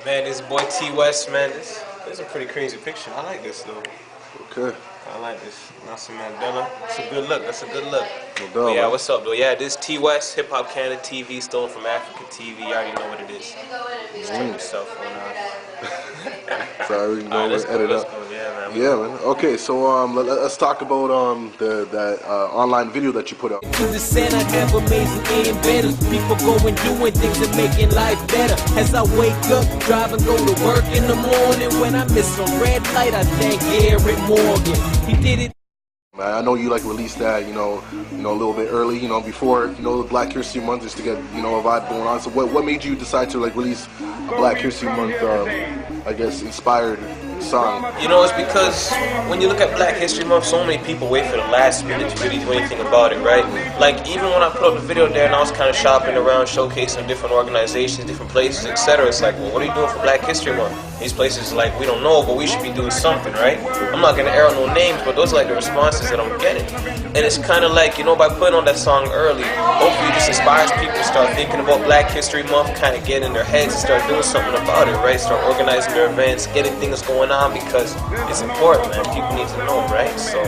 Man, this boy T West, man, this is a pretty crazy picture. I like this though. Okay. I like this. Nelson Mandela. It's a good look. That's a good look. No But doubt, yeah, man. what's up though? Yeah, this T West Hip Hop Canada TV, stolen from Africa TV. You already know what it is. Stream yourself on Sorry, we can Alright, go let's and go. edit Let's up. go. Yeah, man. Yeah, man. Okay, so let's talk about that online video that you put up. To the center, have amazing and better. People going doing things and making life better. As I wake up, drive and go to work in the morning. When I miss a red light, I thank Eric Morgan. He did it. I know you like released that, a little bit early, before, the Black History Month, just to get, a vibe going on. So what made you decide to like release a Black History Month, I guess, inspired song? It's because when you look at Black History Month, so many people wait for the last minute to really do anything about it, right? Like, even when I put up the video there and I was kind of shopping around, showcasing different organizations, different places, etc., it's like, well, what are you doing for Black History Month? These places, like, we don't know, but we should be doing something, right? I'm not going to air out no names, but those are like the responses that I'm getting. And it's kind of like, by putting on that song early, hopefully it just inspires people to start thinking about Black History Month, kind of get in their heads and start doing something about it, right? Start organizing their events, getting things going on, because it's important, man. People need to know, right? So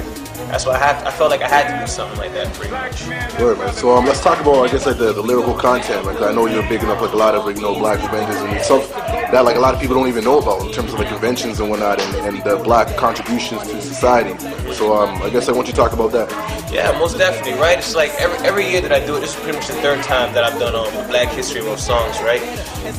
that's why I felt like I had to do something like that, pretty much. Word, man. So let's talk about, I guess, like the lyrical content. Like, I know you're big enough, like a lot of Black conventions and stuff that like a lot of people don't even know about in terms of like conventions and whatnot, and the Black contributions to society. So I guess I want you to talk about that. Yeah, most definitely, right? It's like every year that I do it, this is pretty much the third time that I've done Black History Month songs, right?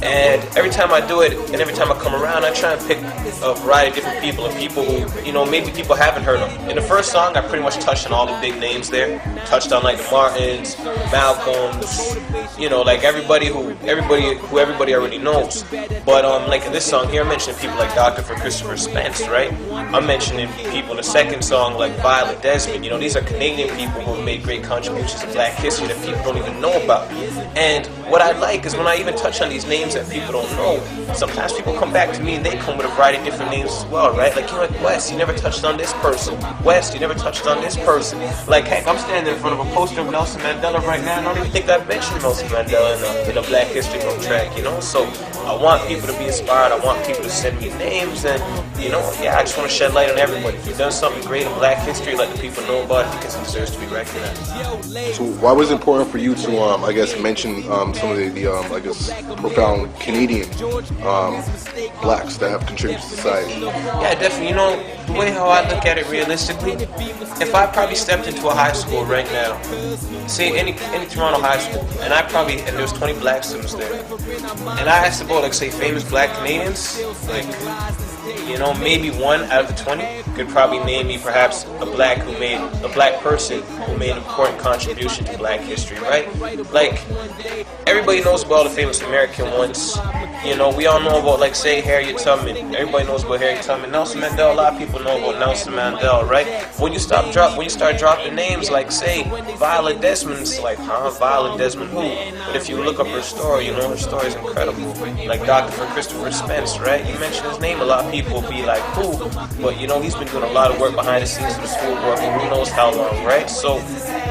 And every time I do it, and every time I come around, I try and pick a variety of different people, and people who, maybe people haven't heard of. In the first song, I pretty much touched on all the big names there. Touched on like the Martins, Malcolms, like everybody who everybody already knows. But like in this song here, I'm mentioning people like Dr. for Christopher Spence, right? I'm mentioning people in the second song like Violet Desmond. These are Canadian people who have made great contributions to Black history that people don't even know about. And what I like is when I even touch on these names that people don't know, sometimes people come back to me and they come with a variety of different names as well, right? Like, like, West, you never touched on this person. West, you never touched on this person. Like, heck, I'm standing in front of a poster of Nelson Mandela right now, and I don't even think I've mentioned Nelson Mandela in a Black History Month track, So I want people to be inspired. I want people to send me names, and, I just want to shed light on everybody. If you've done something great in Black history, let the people know about it, because it deserves to be recognized. So why was it important for you to, I guess, mention some of the I guess, profound Canadian Blacks that have contributed to society? Yeah, definitely. The way how I look at it realistically, if I probably stepped into a high school right now, say any Toronto high school, and there's 20 Black students there, and I asked about, like, say, famous Black Canadians, like, maybe one out of the 20 could probably name me perhaps a black person who made an important contribution to Black history, right? Like, everybody knows about all the famous American ones. We all know about, like, say, Harriet Tubman. Everybody knows about Harriet Tubman. Nelson Mandela, a lot of people know about Nelson Mandela, right? When you start dropping names like, say, Violet Desmond, it's like, huh? Violet Desmond who? But if you look up her story, her story is incredible. Like Dr. for Christopher Spence, right? You mention his name, a lot of people will be like, who? But, he's been doing a lot of work behind the scenes of the school board for who knows how long, right? So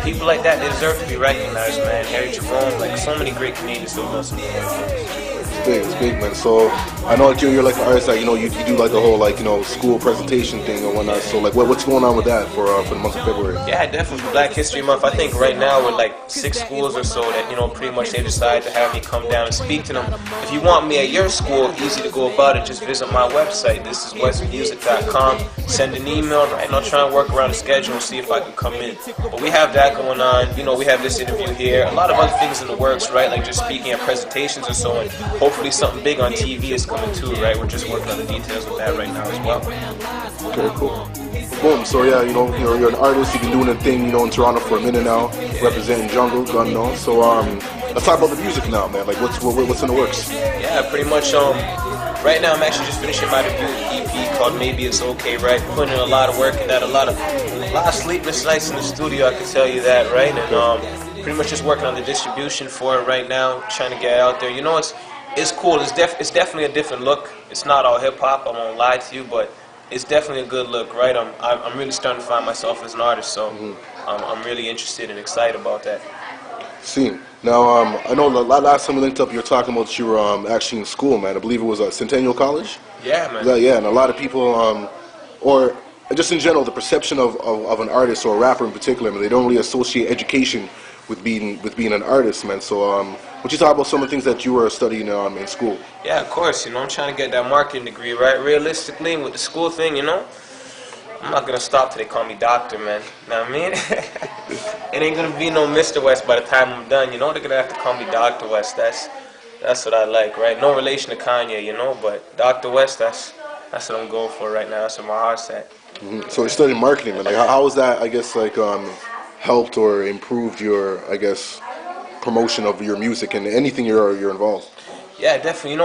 people like that, they deserve to be recognized, man. Harry Jerome, like, so many great Canadians who have done some good. It's big, man. So I know that you're like an artist, like, you do like the whole, like, school presentation thing and whatnot. So like, what's going on with that for the month of February? Yeah, definitely for Black History Month. I think right now we're like 6 schools or so that, pretty much they decide to have me come down and speak to them. If you want me at your school, easy to go about it. Just visit my website. This is westmusic.com. Send an email, right? And I'll try and work around the schedule and see if I can come in. But we have that going on. We have this interview here. A lot of other things in the works, right? Like just speaking at presentations or so, and hopefully something big on TV is coming too, right? We're just working on the details of that right now as well. Okay, cool. Boom. So yeah, you're an artist. You've been doing a thing, in Toronto for a minute now, representing Jungle, Gun, So let's talk about the music now, man. Like, what's in the works? Yeah, pretty much. Right now I'm actually just finishing my debut EP called Maybe It's Okay, right? Putting in a lot of work in that, a lot of sleepless nights in the studio, I can tell you that, right? And pretty much just working on the distribution for it right now, trying to get it out there. It's cool. It's definitely a different look. It's not all hip hop. I won't lie to you, but it's definitely a good look, right? I'm really starting to find myself as an artist, so I'm really interested and excited about that. Scene. Now, I know last time we linked up, you were talking about you were actually in school, man. I believe it was Centennial College. Yeah, man. Yeah, and a lot of people, or just in general, the perception of an artist or a rapper in particular, man, they don't really associate education with being an artist, man. So, would you talk about some of the things that you were studying in school? Yeah, of course. I'm trying to get that marketing degree, right? Realistically, with the school thing, I'm not gonna stop till they call me doctor, man. Know what I mean? It ain't gonna be no Mr. West by the time I'm done. They're gonna have to call me Dr. West. That's what I like, right? No relation to Kanye, but Dr. West, that's what I'm going for right now. That's where my heart's at. So you're studying marketing, man. Like, how was that? I guess helped or improved your, I guess, promotion of your music and anything you're involved. Yeah, definitely.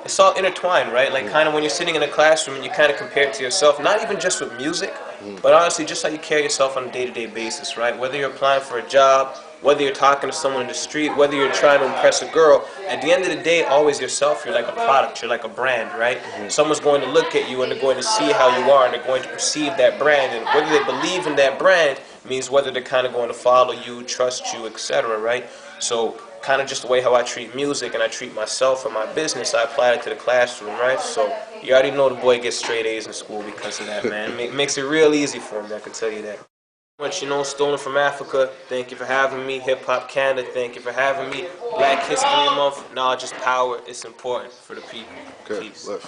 It's all intertwined, right? Like kind of when you're sitting in a classroom and you kind of compare it to yourself, not even just with music, but honestly just how you carry yourself on a day-to-day basis, right? Whether you're applying for a job, whether you're talking to someone in the street, whether you're trying to impress a girl, at the end of the day, always yourself. You're like a product, you're like a brand, right? Someone's going to look at you and they're going to see how you are and they're going to perceive that brand, and whether they believe in that brand means whether they're kind of going to follow you, trust you, etc., right? So kind of just the way how I treat music and I treat myself and my business, I apply it to the classroom, right? So you already know the boy gets straight A's in school because of that, man. It makes it real easy for him, I can tell you that. Much, Stolen from Africa, thank you for having me. Hip Hop Canada, thank you for having me. Black History Month, knowledge is power, it's important for the people. Okay, Peace. left.